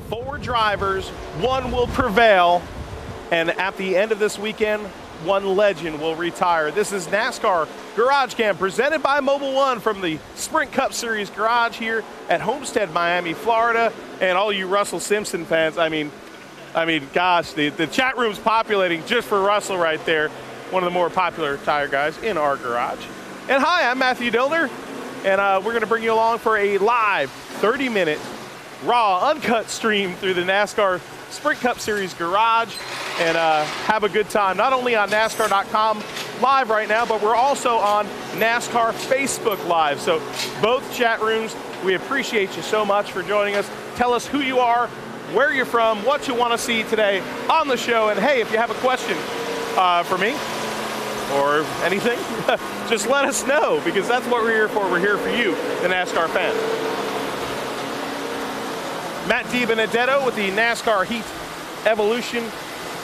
4 drivers, 1 will prevail, and at the end of this weekend, 1 legend will retire. This is NASCAR GarageCam presented by Mobile One from the Sprint Cup Series garage here at Homestead-Miami, Florida. And all you Russell Simpson fans, I mean, gosh, the chat room's populating just for Russell right there, one of the more popular tire guys in our garage. And hi, I'm Matthew Dillner, and we're going to bring you along for a live 30-minute raw, uncut stream through the NASCAR Sprint Cup Series garage and have a good time. Not only on NASCAR.com live right now, but we're also on NASCAR Facebook Live. So both chat rooms, we appreciate you so much for joining us. Tell us who you are, where you're from, what you want to see today on the show. And hey, if you have a question for me or anything, just let us know, because that's what we're here for. We're here for you, the NASCAR fan. Matt DiBenedetto with the NASCAR Heat Evolution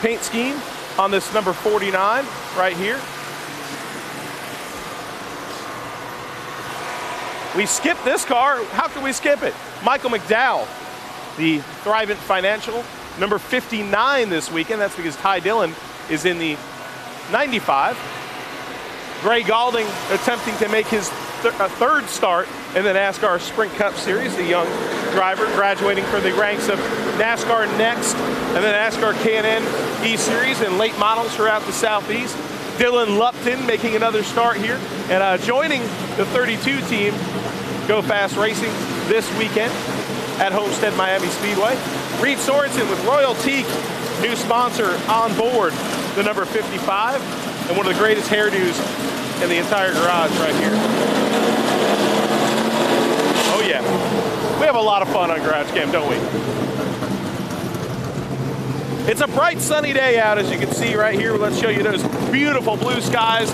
paint scheme on this number 49 right here. We skipped this car. How can we skip it? Michael McDowell, the Thrivent Financial, number 59 this weekend. That's because Ty Dillon is in the 95. Gray Galding attempting to make his third start in the NASCAR Sprint Cup Series, the young driver graduating from the ranks of NASCAR Next and the NASCAR K&N E-Series and late models throughout the Southeast. Dylan Lupton making another start here and joining the 32 team, Go Fast Racing, this weekend at Homestead-Miami Speedway. Reed Sorensen with Royal Teak, new sponsor on board, the number 55, and one of the greatest hairdos in the entire garage right here. Oh yeah, we have a lot of fun on GarageCam, don't we? It's a bright sunny day out, as you can see right here. Let's show you those beautiful blue skies,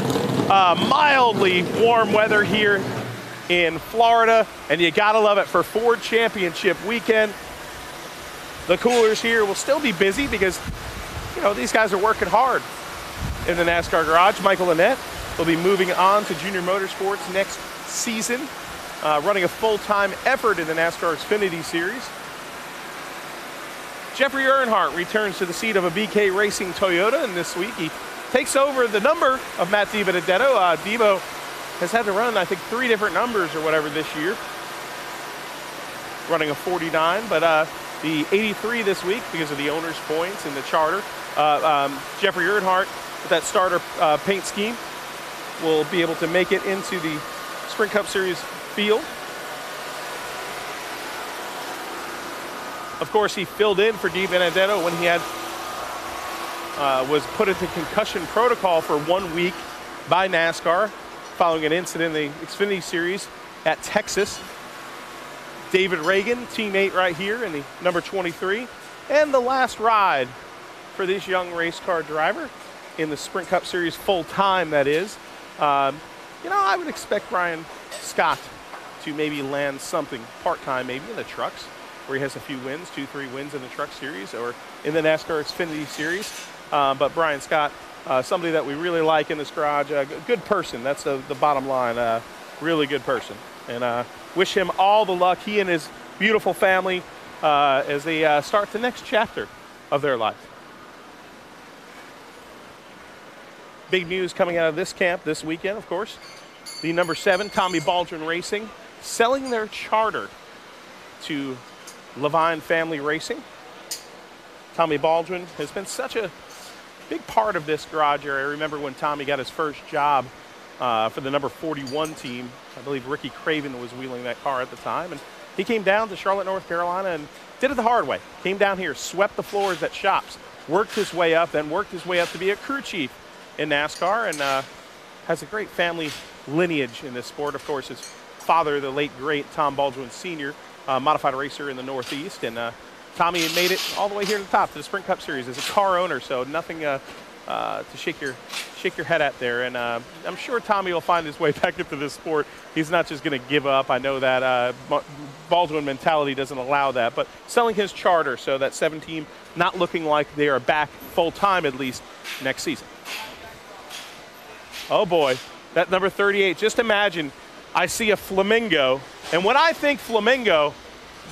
mildly warm weather here in Florida, and you gotta love it for Ford Championship weekend. The coolers here will still be busy because, you know, these guys are working hard in the NASCAR garage. Michael Annett will be moving on to Junior Motorsports next season, running a full-time effort in the NASCAR Xfinity Series. Jeffrey Earnhardt returns to the seat of a BK Racing Toyota, and this week he takes over the number of Matt DiBenedetto. Debo has had to run, I think, 3 different numbers or whatever this year, running a 49, but the 83 this week because of the owner's points and the charter. Jeffrey Earnhardt with that starter paint scheme will be able to make it into the Sprint Cup Series field. Of course, he filled in for DiBenedetto when he had was put into concussion protocol for 1 week by NASCAR following an incident in the Xfinity Series at Texas. David Reagan, teammate right here in the number 23, and the last ride for this young race car driver in the Sprint Cup Series full-time, that is. You know, I would expect Brian Scott to maybe land something part-time, maybe in the trucks, where he has a few wins, 2-3 wins in the truck series or in the NASCAR Xfinity Series. But Brian Scott, somebody that we really like in this garage, a good person. That's the bottom line, really good person. And wish him all the luck, he and his beautiful family, as they start the next chapter of their life. Big news coming out of this camp this weekend, of course. The number 7, Tommy Baldwin Racing, selling their charter to Levine Family Racing. Tommy Baldwin has been such a big part of this garage area. I remember when Tommy got his first job for the number 41 team. I believe Ricky Craven was wheeling that car at the time. And he came down to Charlotte, North Carolina and did it the hard way. Came down here, swept the floors at shops, worked his way up, then worked his way up to be a crew chief in NASCAR, and has a great family lineage in this sport. Of course, his father, the late, great Tom Baldwin Sr., modified racer in the Northeast, and Tommy made it all the way here to the top, to the Sprint Cup Series as a car owner, so nothing to shake your head at there. And I'm sure Tommy will find his way back into this sport. He's not just going to give up. I know that Baldwin mentality doesn't allow that, but selling his charter, so that 7 team not looking like they are back full-time at least next season. Oh boy, that number 38, just imagine I see a flamingo, and when I think flamingo,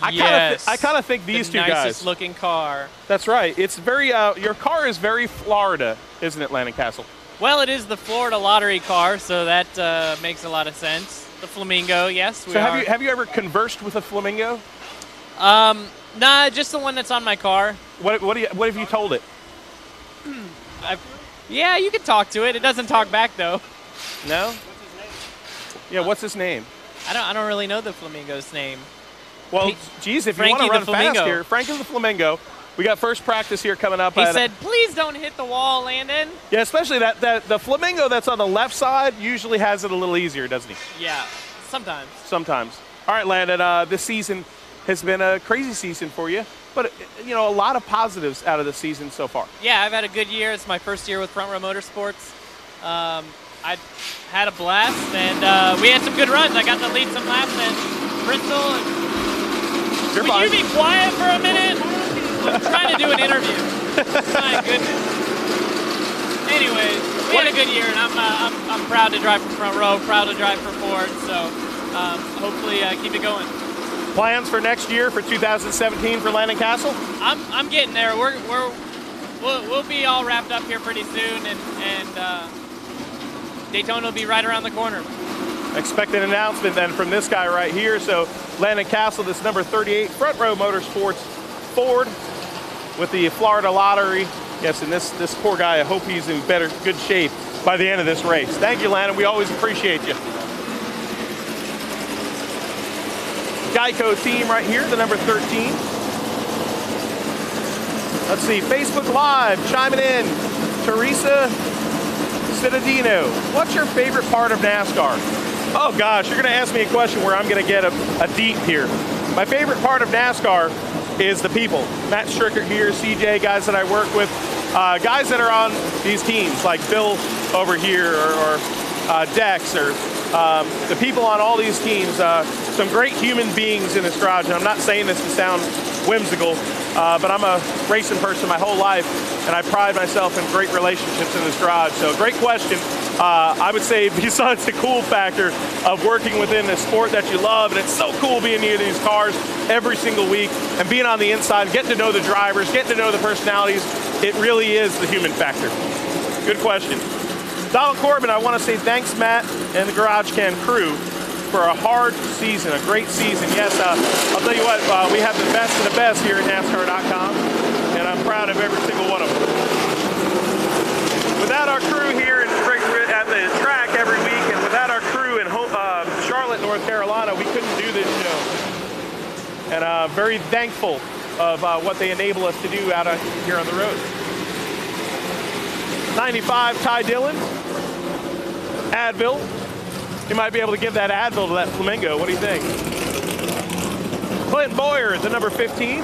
I kind of think these two guys. The nicest looking car. That's right. It's very. Your car is very Florida, isn't it, Landon Cassill? Well, it is the Florida lottery car, so that makes a lot of sense. The Flamingo, yes. So have you ever conversed with a flamingo? Nah, just the one that's on my car. What have you told it? Yeah, you can talk to it. It doesn't talk back though. No? Yeah, what's his name? I don't really know the flamingo's name. Well, geez, if Frankie you want to run the fast here, Frankie the Flamingo. We got first practice here coming up. He said, "Please don't hit the wall, Landon." Yeah, especially that the Flamingo that's on the left side usually has it a little easier, doesn't he? Yeah, sometimes. Sometimes. All right, Landon. This season has been a crazy season for you, but a lot of positives out of the season so far. Yeah, I've had a good year. It's my first year with Front Row Motorsports. I had a blast, and we had some good runs. I got to lead some laps at Bristol. Will you be quiet for a minute? I'm trying to do an interview. My goodness. Anyways, we had a good year, and I'm proud to drive for Front Row, proud to drive for Ford. So hopefully keep it going. Plans for next year for 2017 for Landon Cassill? I'm getting there. We'll be all wrapped up here pretty soon, and Daytona will be right around the corner. Expect an announcement then from this guy right here. So Landon Cassill, this number 38 Front Row Motorsports Ford with the Florida Lottery. Yes, and this poor guy, I hope he's in good shape by the end of this race. Thank you, Landon. We always appreciate you. Geico team right here, the number 13. Let's see, Facebook Live chiming in. Teresa Cittadino, what's your favorite part of NASCAR? Oh gosh, you're gonna ask me a question where I'm gonna get a deep here. My favorite part of NASCAR is the people. Matt Stricker here, CJ, guys that I work with, guys that are on these teams, like Bill over here, or Dex, or the people on all these teams. Some great human beings in this garage, and I'm not saying this to sound whimsical, but I'm a racing person my whole life, and I pride myself in great relationships in this garage. So great question. I would say besides the cool factor of working within a sport that you love, and it's so cool being near these cars every single week and being on the inside, getting to know the drivers, getting to know the personalities, it really is the human factor. Good question. Donald Corbin, I want to say thanks, Matt and the GarageCam crew, for a hard season, a great season. Yes, I'll tell you what, we have the best of the best here at NASCAR.com, and I'm proud of every single one of them. Without our crew here at the track every week, and without our crew in Charlotte, North Carolina, we couldn't do this show. And very thankful of what they enable us to do out here on the road. 95, Ty Dillon. Advil. You might be able to give that Advil to that Flamingo. What do you think? Clint Boyer, the number 15.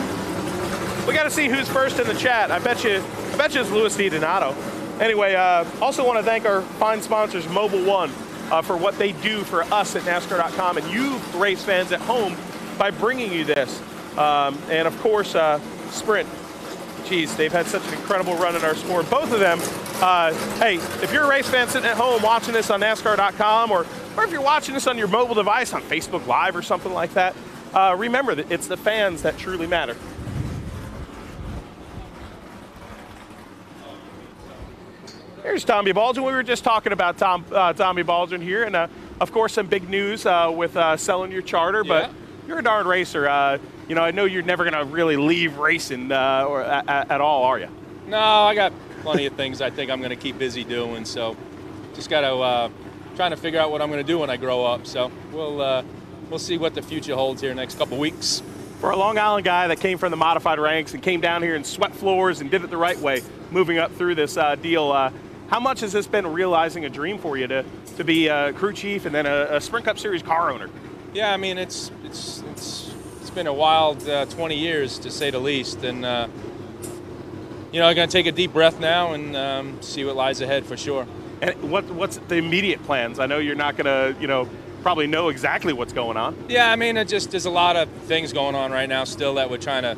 We got to see who's first in the chat. I bet you it's Louis DiDonato. Anyway, also want to thank our fine sponsors, Mobil 1, for what they do for us at NASCAR.com and you race fans at home by bringing you this. And of course, Sprint. Geez, they've had such an incredible run in our sport. Both of them, hey, if you're a race fan sitting at home watching this on NASCAR.com, or if you're watching this on your mobile device on Facebook Live or something like that, remember that it's the fans that truly matter. Here's Tommy Baldwin. We were just talking about Tommy Baldwin here, and of course some big news with selling your charter, but you're a darn racer. You know, I know you're never going to really leave racing at all, are you? No, I got plenty of things I think I'm going to keep busy doing, so just got to trying to figure out what I'm going to do when I grow up. So we'll see what the future holds here next couple weeks. For a Long Island guy that came from the modified ranks and came down here and swept floors and did it the right way, moving up through this deal, how much has this been realizing a dream for you to be a crew chief and then a Sprint Cup Series car owner? Yeah, I mean, it's been a wild 20 years, to say the least. And, you know, I'm going to take a deep breath now and see what lies ahead for sure. And what's the immediate plans? I know you're not going to, you know, probably know exactly what's going on. Yeah, I mean, there's a lot of things going on right now still that we're trying to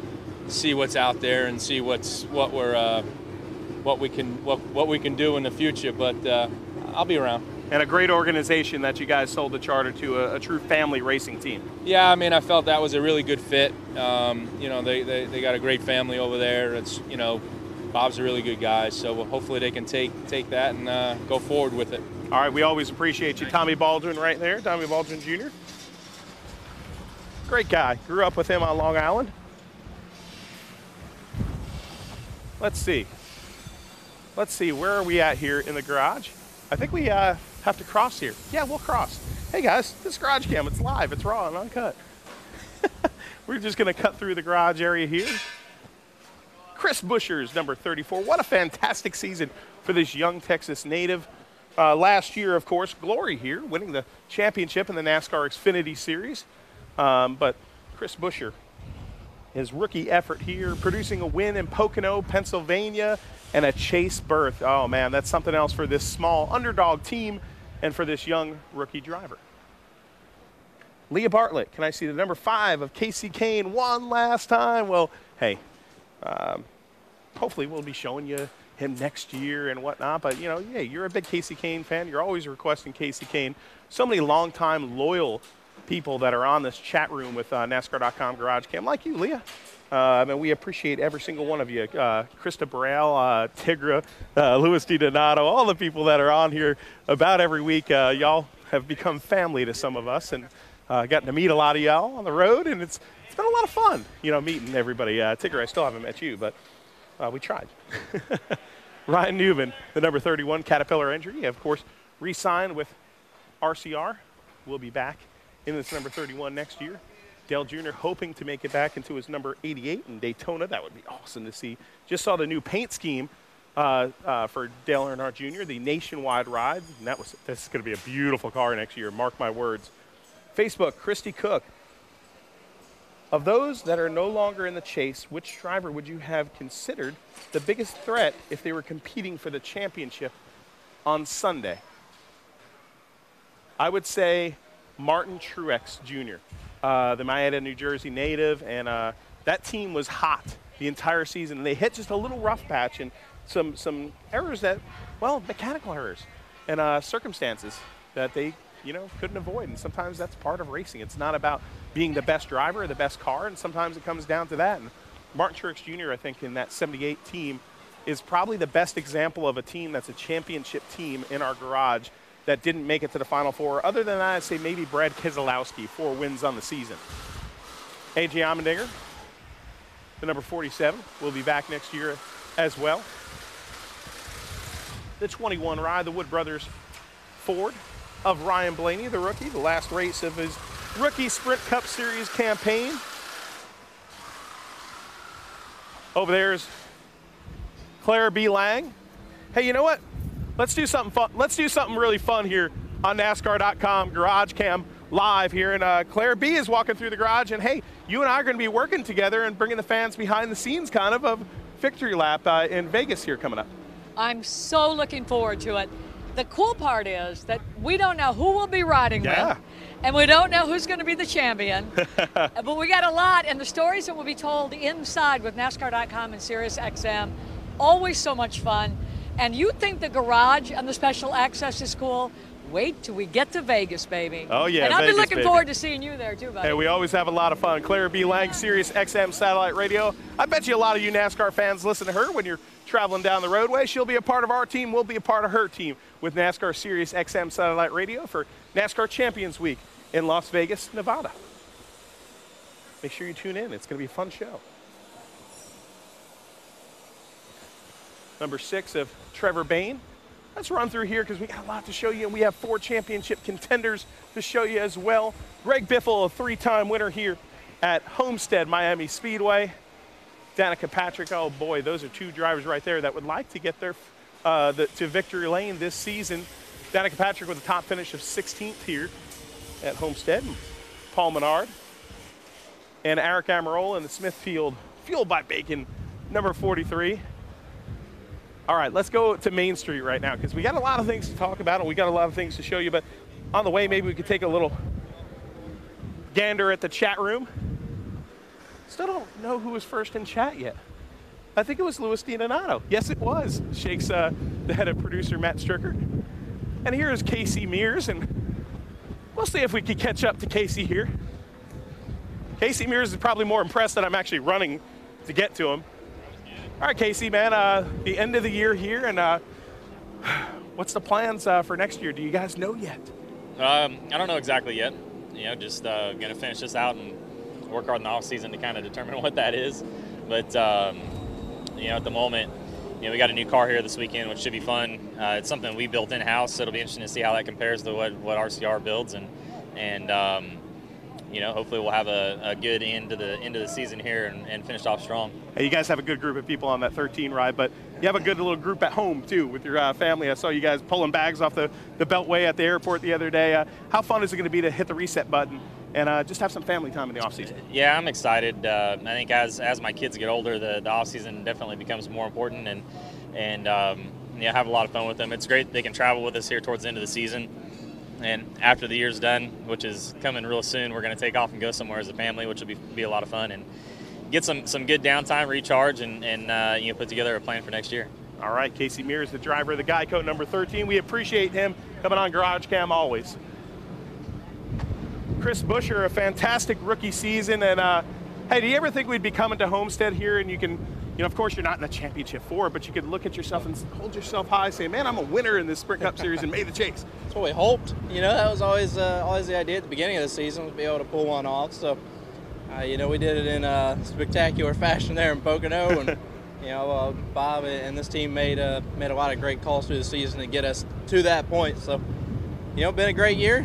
see what's out there and see what we can do in the future. But I'll be around. and a great organization that you guys sold the charter to, a true family racing team. Yeah, I mean, I felt that was a really good fit. You know, they got a great family over there. It's, you know, Bob's a really good guy, so hopefully they can take that and go forward with it. All right, we always appreciate you. Tommy Baldwin right there, Tommy Baldwin Jr. Great guy. Grew up with him on Long Island. Let's see. Let's see, where are we at here in the garage? I think we have to cross here. Yeah, we'll cross. Hey guys, this GarageCam, it's live, it's raw and uncut. We're just gonna cut through the garage area here. Chris Buescher's number 34. What a fantastic season for this young Texas native. Last year, of course, glory here, winning the championship in the NASCAR Xfinity Series. But Chris Buescher, his rookie effort here, producing a win in Pocono, Pennsylvania, and a chase berth. Oh man, that's something else for this small underdog team and for this young rookie driver. Leah Bartlett, can I see the number 5 of Casey Kane one last time? Well, hey, hopefully we'll be showing you him next year and whatnot, but you know, yeah, you're a big Casey Kane fan. You're always requesting Casey Kane. So many longtime loyal people that are on this chat room with NASCAR.com GarageCam, like you, Leah. And we appreciate every single one of you. Krista Burrell, Tigra, Louis DiDonato, all the people that are on here about every week. Y'all have become family to some of us, and gotten to meet a lot of y'all on the road, and it's been a lot of fun, you know, meeting everybody. Tigra, I still haven't met you, but we tried. Ryan Newman, the number 31 Caterpillar entry, of course, re-signed with RCR. We'll be back in this number 31 next year. Dale Jr. hoping to make it back into his number 88 in Daytona. That would be awesome to see. Just saw the new paint scheme for Dale Earnhardt Jr., the nationwide ride. And this is going to be a beautiful car next year, mark my words. Facebook, Christy Cook. Of those that are no longer in the chase, which driver would you have considered the biggest threat if they were competing for the championship on Sunday? I would say Martin Truex Jr., the Mayetta, New Jersey native, and that team was hot the entire season. And they hit just a little rough patch and some errors that, well, mechanical errors and circumstances that they, you know, couldn't avoid. And sometimes that's part of racing. It's not about being the best driver or the best car, and sometimes it comes down to that. And Martin Truex Jr., I think, in that 78 team is probably the best example of a team that's a championship team in our garage that didn't make it to the Final Four. Other than that, I'd say maybe Brad Keselowski, 4 wins on the season. AJ Allmendinger, the number 47, will be back next year as well. The 21 ride, the Wood Brothers Ford of Ryan Blaney, the rookie, the last race of his rookie Sprint Cup Series campaign. Over there's Claire B. Lang. Hey, you know what? Let's do something fun. Let's do something really fun here on NASCAR.com GarageCam live here. And Claire B is walking through the garage. And hey, you and I are going to be working together and bringing the fans behind the scenes kind of Victory Lap in Vegas here coming up. I'm so looking forward to it. The cool part is that we don't know who we'll be riding with, and we don't know who's going to be the champion. But we got a lot, and the stories that will be told inside with NASCAR.com and SiriusXM, always so much fun. And you think the garage and the special access is cool? Wait till we get to Vegas, baby. Oh, yeah, and I'll Vegas, be looking forward to seeing you there, too, buddy. Hey, we always have a lot of fun. Claire B. Lang, SiriusXM Satellite Radio. I bet you a lot of you NASCAR fans listen to her when you're traveling down the roadway. She'll be a part of our team. We'll be a part of her team with NASCAR SiriusXM Satellite Radio for NASCAR Champions Week in Las Vegas, Nevada. Make sure you tune in. It's going to be a fun show. Number 6 of Trevor Bayne. Let's run through here because we got a lot to show you, and we have 4 championship contenders to show you as well. Greg Biffle, a 3-time winner here at Homestead-Miami Speedway. Danica Patrick, oh boy, those are 2 drivers right there that would like to get their to victory lane this season. Danica Patrick with a top finish of 16th here at Homestead. Paul Menard and Eric Amarola in the Smithfield Fueled by Bacon, number 43. All right, let's go to Main Street right now because we got a lot of things to talk about and we got a lot of things to show you. But on the way, maybe we could take a little gander at the chat room. Still don't know who was first in chat yet. I think it was Louis DiDonato. Yes, it was. Shakes the head of producer Matt Stricker. And here is Casey Mears, and we'll see if we can catch up to Casey here. Casey Mears is probably more impressed that I'm actually running to get to him. All right, Casey, man, the end of the year here, and what's the plans for next year? Do you guys know yet? I don't know exactly yet. Just going to finish this out and work hard in the off season to kind of determine what that is. But, at the moment, we got a new car here this weekend, which should be fun. It's something we built in-house, so it'll be interesting to see how that compares to what RCR builds. And hopefully we'll have a good end to the season here and finish off strong. Hey, you guys have a good group of people on that 13 ride, but you have a good little group at home, too, with your family. I saw you guys pulling bags off the Beltway at the airport the other day. How fun is it going to be to hit the reset button and just have some family time in the off-season? Yeah, I'm excited. I think as my kids get older, the off-season definitely becomes more important, and have a lot of fun with them. It's great they can travel with us here towards the end of the season. And after the year's done, which is coming real soon, we're going to take off and go somewhere as a family, which will be a lot of fun, and get some good downtime, recharge, and put together a plan for next year. All right, Casey Mears, the driver of the Geico number 13. We appreciate him coming on GarageCam always. Chris Buescher, a fantastic rookie season, and hey, do you ever think we'd be coming to Homestead here and you can, of course you're not in a championship 4, but you could look at yourself and hold yourself high, say, man, I'm a winner in this Sprint Cup Series and made the chase. That's what we hoped. That was always the idea at the beginning of the season, was to be able to pull one off. So, we did it in a spectacular fashion there in Pocono, and Bob and this team made a lot of great calls through the season to get us to that point. So, been a great year.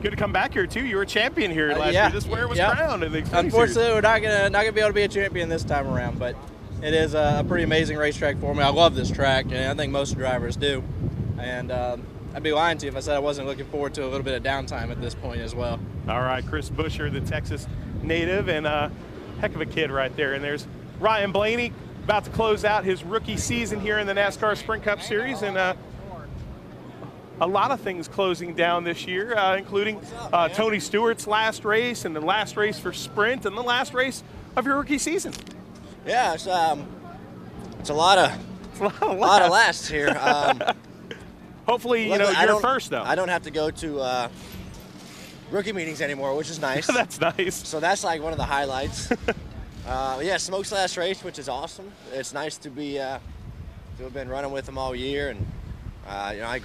Good to come back here too. You were a champion here last year. This is where it was crowned in the Xfinity Unfortunately, Series. we're not gonna be able to be a champion this time around, but it is a pretty amazing racetrack for me. I love this track, and I think most drivers do. And I'd be lying to you if I said I wasn't looking forward to a little bit of downtime at this point as well. All right, Chris Buescher, the Texas native, and heck of a kid right there. And there's Ryan Blaney about to close out his rookie season here in the NASCAR Sprint Cup Series, and a lot of things closing down this year, including Tony Stewart's last race, and the last race for Sprint, and the last race of your rookie season. Yeah, it's a lot of lasts here. Hopefully, you're first though. I don't have to go to rookie meetings anymore, which is nice. That's nice. So that's like one of the highlights. Yeah, Smoke's last race, which is awesome. It's nice to be to have been running with him all year, and I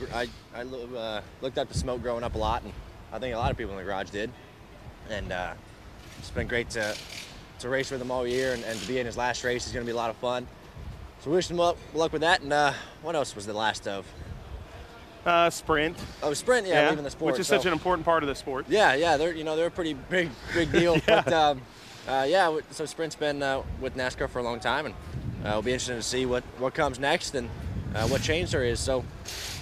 looked up to Smoke growing up a lot, and I think a lot of people in the garage did. And it's been great to race with him all year, and to be in his last race is going to be a lot of fun. So wish him luck with that. And what else was the last of? Sprint. Oh, Sprint, yeah, leaving the sport. Which is such an important part of the sport. Yeah, they're a pretty big deal. Yeah. But so Sprint's been with NASCAR for a long time, and it'll be interesting to see what comes next and what change there is. So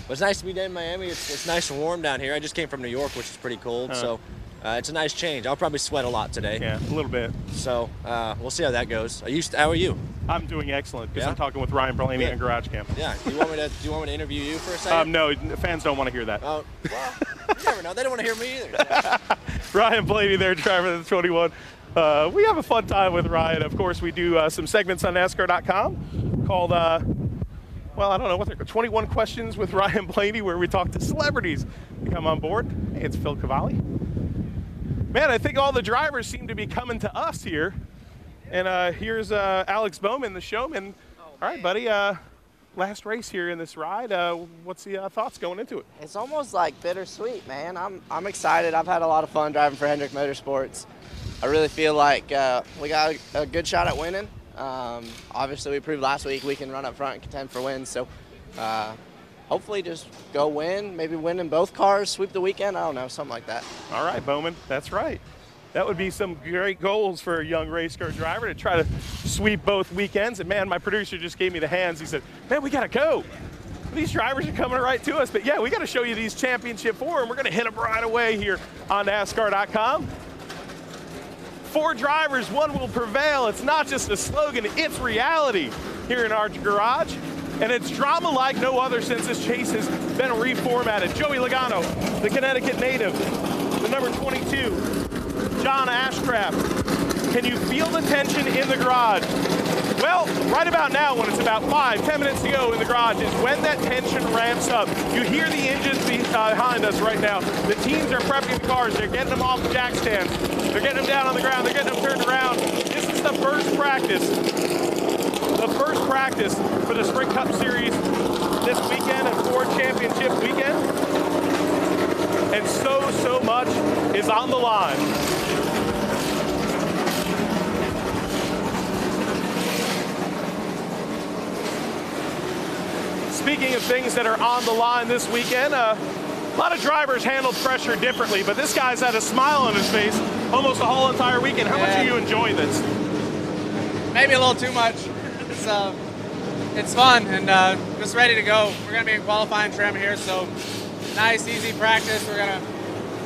it's nice to be down in Miami. It's nice and warm down here. I just came from New York, which is pretty cold, so it's a nice change. I'll probably sweat a lot today. Yeah, a little bit. So we'll see how that goes. How are you? I'm doing excellent because I'm talking with Ryan Blaney on GarageCam. Yeah. Do you want me to interview you for a second? No, fans don't want to hear that. Oh, well, you never know. They don't want to hear me either. Ryan Blaney there, driver of the 21. We have a fun time with Ryan. Of course, we do some segments on NASCAR.com called, I don't know what they're called, 21 Questions with Ryan Blaney, where we talk to celebrities to come on board. Hey, it's Phil Cavalli. Man, I think all the drivers seem to be coming to us here. And here's Alex Bowman, the showman. All right, buddy, last race here in this ride. What's the thoughts going into it? It's almost like bittersweet, man. I'm excited. I've had a lot of fun driving for Hendrick Motorsports. I really feel like we got a good shot at winning. Obviously, we proved last week we can run up front and contend for wins. So hopefully just go win, maybe win in both cars, sweep the weekend. I don't know, something like that. All right, Bowman, that's right. That would be some great goals for a young race car driver, to try to sweep both weekends. And man, my producer just gave me the hands. He said, man, we got to go. These drivers are coming right to us. But yeah, we got to show you these championship 4, and we're going to hit them right away here on NASCAR.com. 4 drivers, 1 will prevail. It's not just a slogan, it's reality here in our garage. And it's drama like no other since this chase has been reformatted. Joey Logano, the Connecticut native, the number 22, John Ashcraft. Can you feel the tension in the garage? Well, right about now, when it's about 5-10 minutes to go in the garage, is when that tension ramps up. You hear the engines behind us right now. The teams are prepping the cars. They're getting them off the jack stands. They're getting them down on the ground. They're getting them turned around. This is the first practice. The first practice for the Sprint Cup Series this weekend and Ford Championship weekend. And so much is on the line. Speaking of things that are on the line this weekend, a lot of drivers handled pressure differently, but this guy's had a smile on his face almost the whole entire weekend. How much are you enjoying this? Maybe a little too much. It's fun and just ready to go. We're going to be in qualifying trim here, so nice, easy practice. We're going to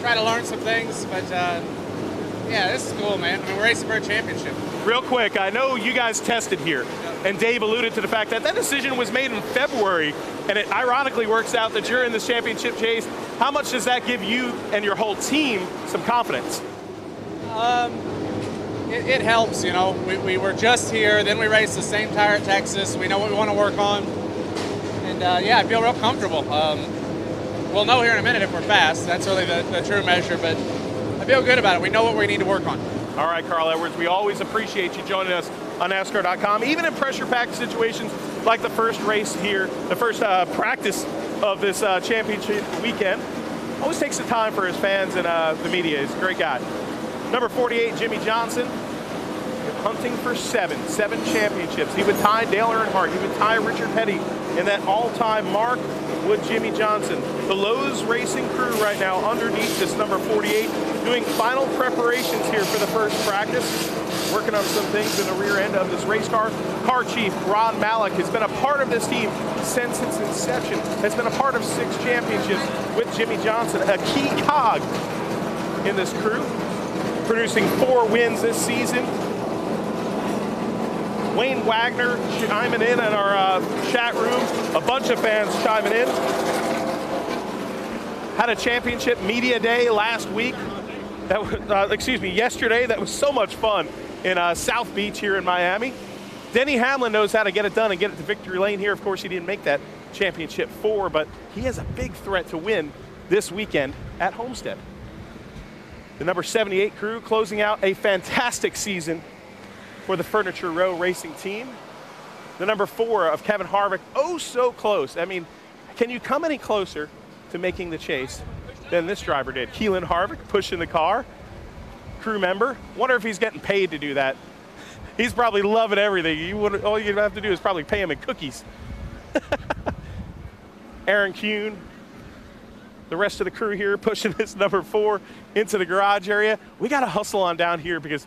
try to learn some things, but yeah, this is cool, man. I mean, we're racing for a championship. Real quick, I know you guys tested here, and Dave alluded to the fact that that decision was made in February, and it ironically works out that you're in this championship chase. How much does that give you and your whole team some confidence? It helps, you know. We were just here, then we raced the same tire at Texas. We know what we want to work on, and yeah, I feel real comfortable. We'll know here in a minute if we're fast. That's really the true measure, but I feel good about it. We know what we need to work on. All right, Carl Edwards, we always appreciate you joining us on NASCAR.com, even in pressure-packed situations like the first race here, the first practice of this championship weekend. Always takes the time for his fans and the media. He's a great guy. Number 48, Jimmy Johnson, hunting for seven championships. He would tie Dale Earnhardt. He would tie Richard Petty in that all-time mark with Jimmy Johnson. The Lowe's Racing crew right now underneath this number 48, doing final preparations here for the first practice, working on some things in the rear end of this race car. Car chief Ron Malik has been a part of this team since its inception, has been a part of 6 championships with Jimmy Johnson, a key cog in this crew, producing 4 wins this season. Wayne Wagner chiming in our chat room, a bunch of fans chiming in. Had a championship media day last week, that was, yesterday. That was so much fun in South Beach here in Miami. Denny Hamlin knows how to get it done and get it to victory lane here. Of course, he didn't make that championship 4, but he has a big threat to win this weekend at Homestead. The number 78 crew closing out a fantastic season for the Furniture Row Racing team. The number 4 of Kevin Harvick, oh so close. I mean, can you come any closer to making the chase than this driver did? Keelan Harvick pushing the car, crew member. Wonder if he's getting paid to do that. He's probably loving everything. All you'd have to do is probably pay him in cookies. Aaron Kuhn, the rest of the crew here pushing this number 4 into the garage area. We got to hustle on down here because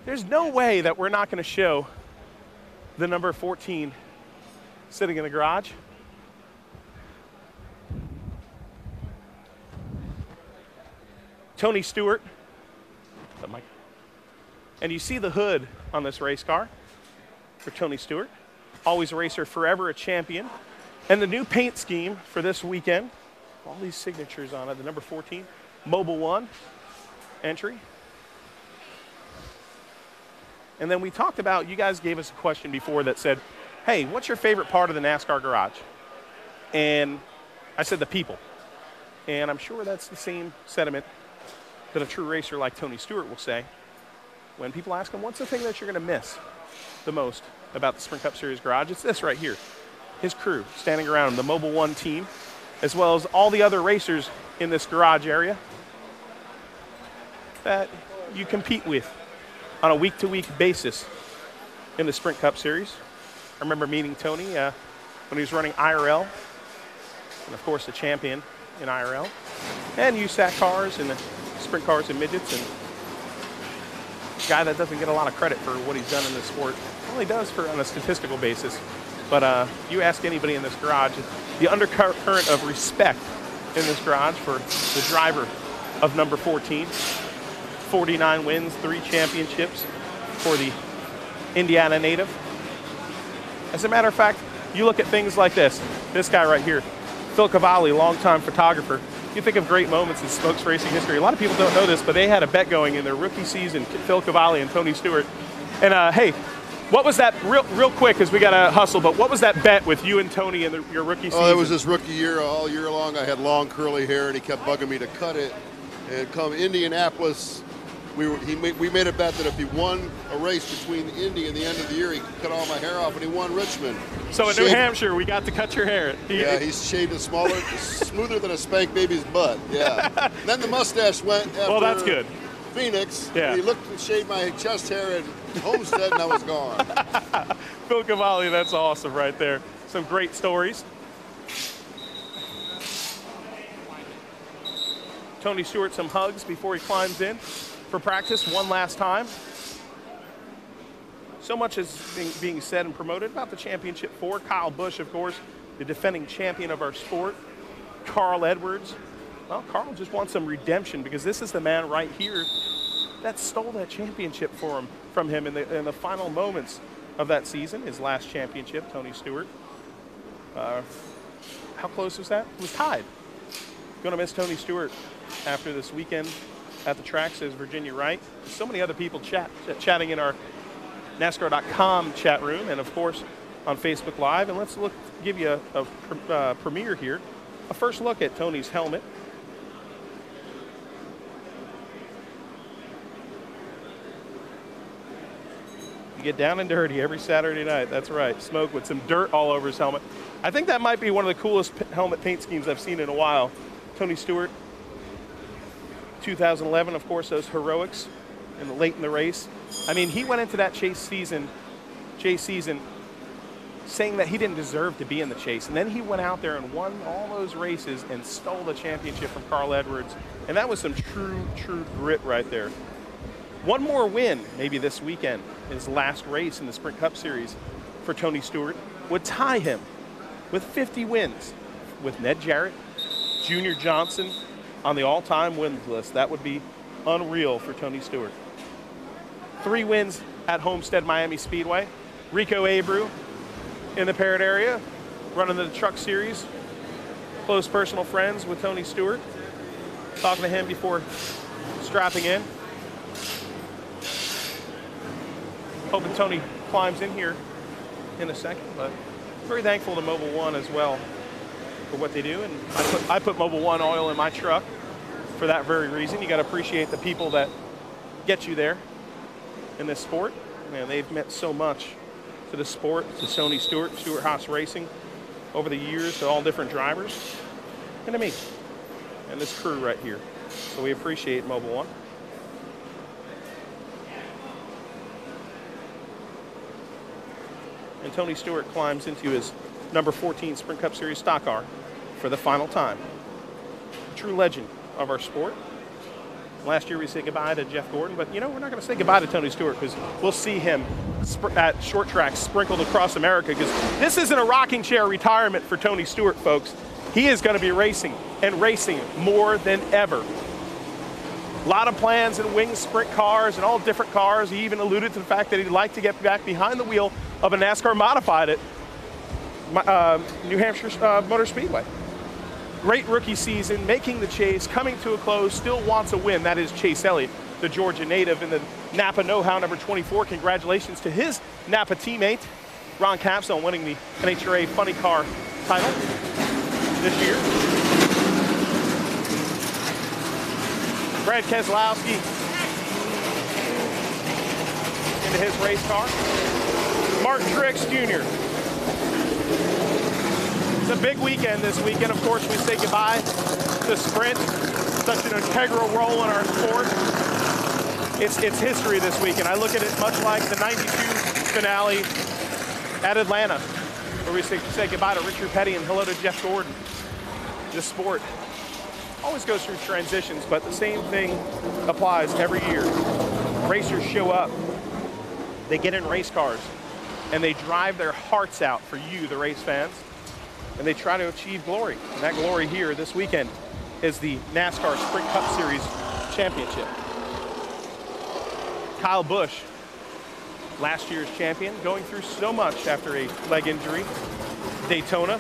there's no way that we're not going to show the number 14 sitting in the garage. Tony Stewart. And you see the hood on this race car for Tony Stewart. Always a racer, forever a champion. And the new paint scheme for this weekend, all these signatures on it, the number 14, Mobile One entry. And then we talked about, you guys gave us a question before that said, hey, what's your favorite part of the NASCAR garage? And I said the people. And I'm sure that's the same sentiment that a true racer like Tony Stewart will say when people ask him, what's the thing that you're going to miss the most about the Sprint Cup Series garage? It's this right here. His crew standing around him, the Mobile One team, as well as all the other racers in this garage area that you compete with on a week-to-week basis in the Sprint Cup Series. I remember meeting Tony when he was running IRL, and of course the champion in IRL, and USAC cars and the sprint cars and midgets, and a guy that doesn't get a lot of credit for what he's done in this sport. Well, he does on a statistical basis, but you ask anybody in this garage, the undercurrent of respect in this garage for the driver of number 14. 49 wins, 3 championships for the Indiana native. As a matter of fact, you look at things like this guy right here, Phil Cavalli, longtime photographer. You think of great moments in Smokes racing history. A lot of people don't know this, but they had a bet going in their rookie season, Phil Cavalli and Tony Stewart. And hey, What was that, real quick, because we got to hustle, but what was that bet with you and Tony in your rookie season? Oh, it was his rookie year. All year long, I had long curly hair, and he kept bugging me to cut it. And come Indianapolis, we made a bet that if he won a race between Indy and the end of the year, he could cut all my hair off, and he won Richmond. So in New Hampshire, we got to cut your hair. Yeah, he's shaved it smaller, smoother than a spank baby's butt. Yeah. Then the mustache went after well, that's good. Phoenix. Yeah. He looked and shaved my chest hair at Homestead, and I was gone. Phil Cavalli, that's awesome right there. Some great stories. Tony Stewart, some hugs before he climbs in for practice one last time. So much is being said and promoted about the championship four. Kyle Busch, of course, the defending champion of our sport. Carl Edwards. Well, Carl just wants some redemption because this is the man right here that stole that championship from him in the final moments of that season, his last championship, Tony Stewart. How close was that? It was tied. Going to miss Tony Stewart after this weekend at the track, says Virginia Wright. So many other people chatting in our NASCAR.com chat room and, of course, on Facebook Live. And let's give you a premiere here, a first look at Tony's helmet. You get down and dirty every Saturday night. That's right. Smoke with some dirt all over his helmet. I think that might be one of the coolest helmet paint schemes I've seen in a while. Tony Stewart, 2011, of course, those heroics late in the race. I mean, he went into that chase season saying that he didn't deserve to be in the chase. And then he went out there and won all those races and stole the championship from Carl Edwards. And that was some true grit right there. One more win, maybe this weekend, his last race in the Sprint Cup Series for Tony Stewart, would tie him with 50 wins with Ned Jarrett, Junior Johnson on the all-time wins list. That would be unreal for Tony Stewart. 3 wins at Homestead-Miami Speedway. Rico Abreu in the Parrott area, running the Truck Series. Close personal friends with Tony Stewart. Talking to him before strapping in. Hoping Tony climbs in here in a second, but very thankful to Mobil 1 as well for what they do. And I put Mobil 1 oil in my truck for that very reason. You got to appreciate the people that get you there in this sport. Man, they've meant so much to the sport, to Tony Stewart, Stewart Haas Racing over the years, to all different drivers, and to me, and this crew right here. So we appreciate Mobil 1. And Tony Stewart climbs into his number 14 Sprint Cup Series stock car for the final time. A true legend of our sport. Last year we said goodbye to Jeff Gordon, but you know, we're not going to say goodbye to Tony Stewart because we'll see him at short tracks sprinkled across America, because this isn't a rocking chair retirement for Tony Stewart, folks. He is going to be racing and racing more than ever. A lot of plans and wing sprint cars and all different cars. He even alluded to the fact that he'd like to get back behind the wheel of a NASCAR modified at New Hampshire Motor Speedway. Great rookie season, making the chase, coming to a close, still wants a win. That is Chase Elliott, the Georgia native in the Napa Know-How number 24. Congratulations to his Napa teammate, Ron Capsule, winning the NHRA Funny Car title this year. Brad Keselowski into his race car. Martin Truex Jr. It's a big weekend this weekend. Of course, we say goodbye to Sprint, such an integral role in our sport. It's history this weekend. I look at it much like the 92 finale at Atlanta, where we say goodbye to Richard Petty and hello to Jeff Gordon. This sport always goes through transitions, but the same thing applies every year. Racers show up, they get in race cars, and they drive their hearts out for you, the race fans, and they try to achieve glory. And that glory here this weekend is the NASCAR Sprint Cup Series Championship. Kyle Busch, last year's champion, going through so much after a leg injury, Daytona,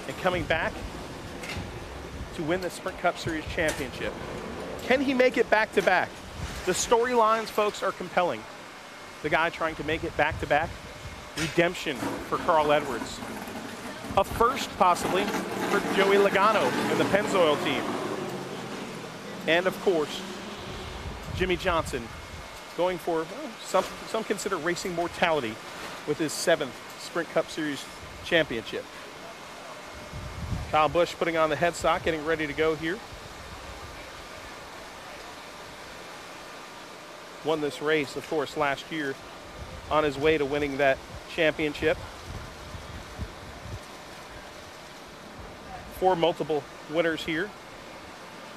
and coming back to win the Sprint Cup Series Championship. Can he make it back-to-back? The storylines, folks, are compelling. the guy trying to make it back-to-back. Redemption for Carl Edwards. A first, possibly, for Joey Logano and the Pennzoil team. And, of course, Jimmy Johnson going for, well, some consider racing mortality with his 7th Sprint Cup Series championship. Kyle Busch putting on the headstock, getting ready to go here. Won this race, of course, last year on his way to winning that championship. 4 multiple winners here.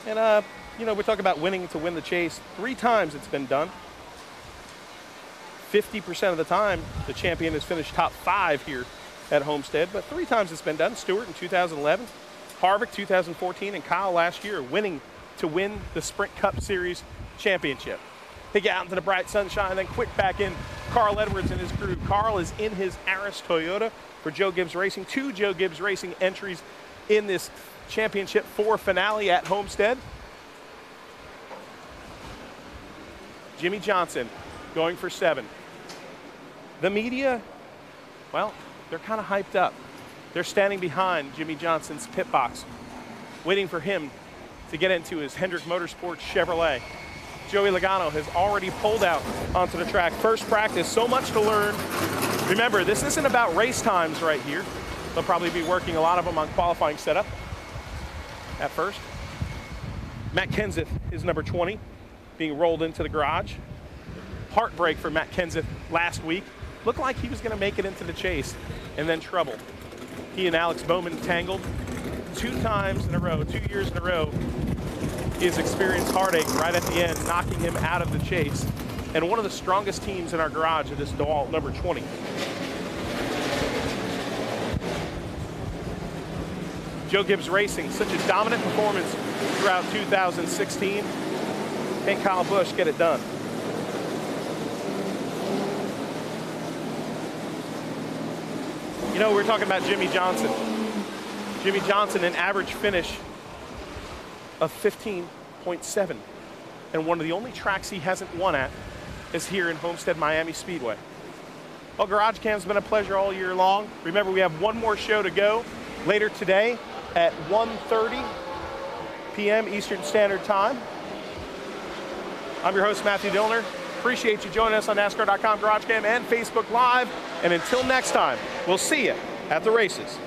And, you know, we talk about winning to win the chase. 3 times it's been done. 50% of the time, the champion has finished top 5 here at Homestead, but 3 times it's been done. Stewart in 2011, Harvick 2014, and Kyle last year winning to win the Sprint Cup Series championship. They get out into the bright sunshine, then quick back in. Carl Edwards and his crew. Carl is in his Aris Toyota for Joe Gibbs Racing. 2 Joe Gibbs Racing entries in this championship 4 finale at Homestead. Jimmy Johnson going for 7. The media, well, they're kind of hyped up. They're standing behind Jimmy Johnson's pit box, waiting for him to get into his Hendrick Motorsports Chevrolet. Joey Logano has already pulled out onto the track. First practice, so much to learn. Remember, this isn't about race times right here. They'll probably be working a lot of them on qualifying setup at first. Matt Kenseth is number 20, being rolled into the garage. Heartbreak for Matt Kenseth last week. Looked like he was going to make it into the chase, and then trouble. He and Alex Bowman tangled 2 times in a row, 2 years in a row. He has experienced heartache right at the end, knocking him out of the chase. And one of the strongest teams in our garage at this DeWalt, number 20. Joe Gibbs Racing, such a dominant performance throughout 2016. Can Kyle Busch get it done? You know, we're talking about Jimmy Johnson. Jimmy Johnson, an average finish of 15.7. And one of the only tracks he hasn't won at is here in Homestead-Miami Speedway. Well, GarageCam's been a pleasure all year long. Remember, we have one more show to go later today at 1:30 p.m. Eastern Standard Time. I'm your host, Matthew Dillner. Appreciate you joining us on NASCAR.com, GarageCam, and Facebook Live. And until next time, we'll see you at the races.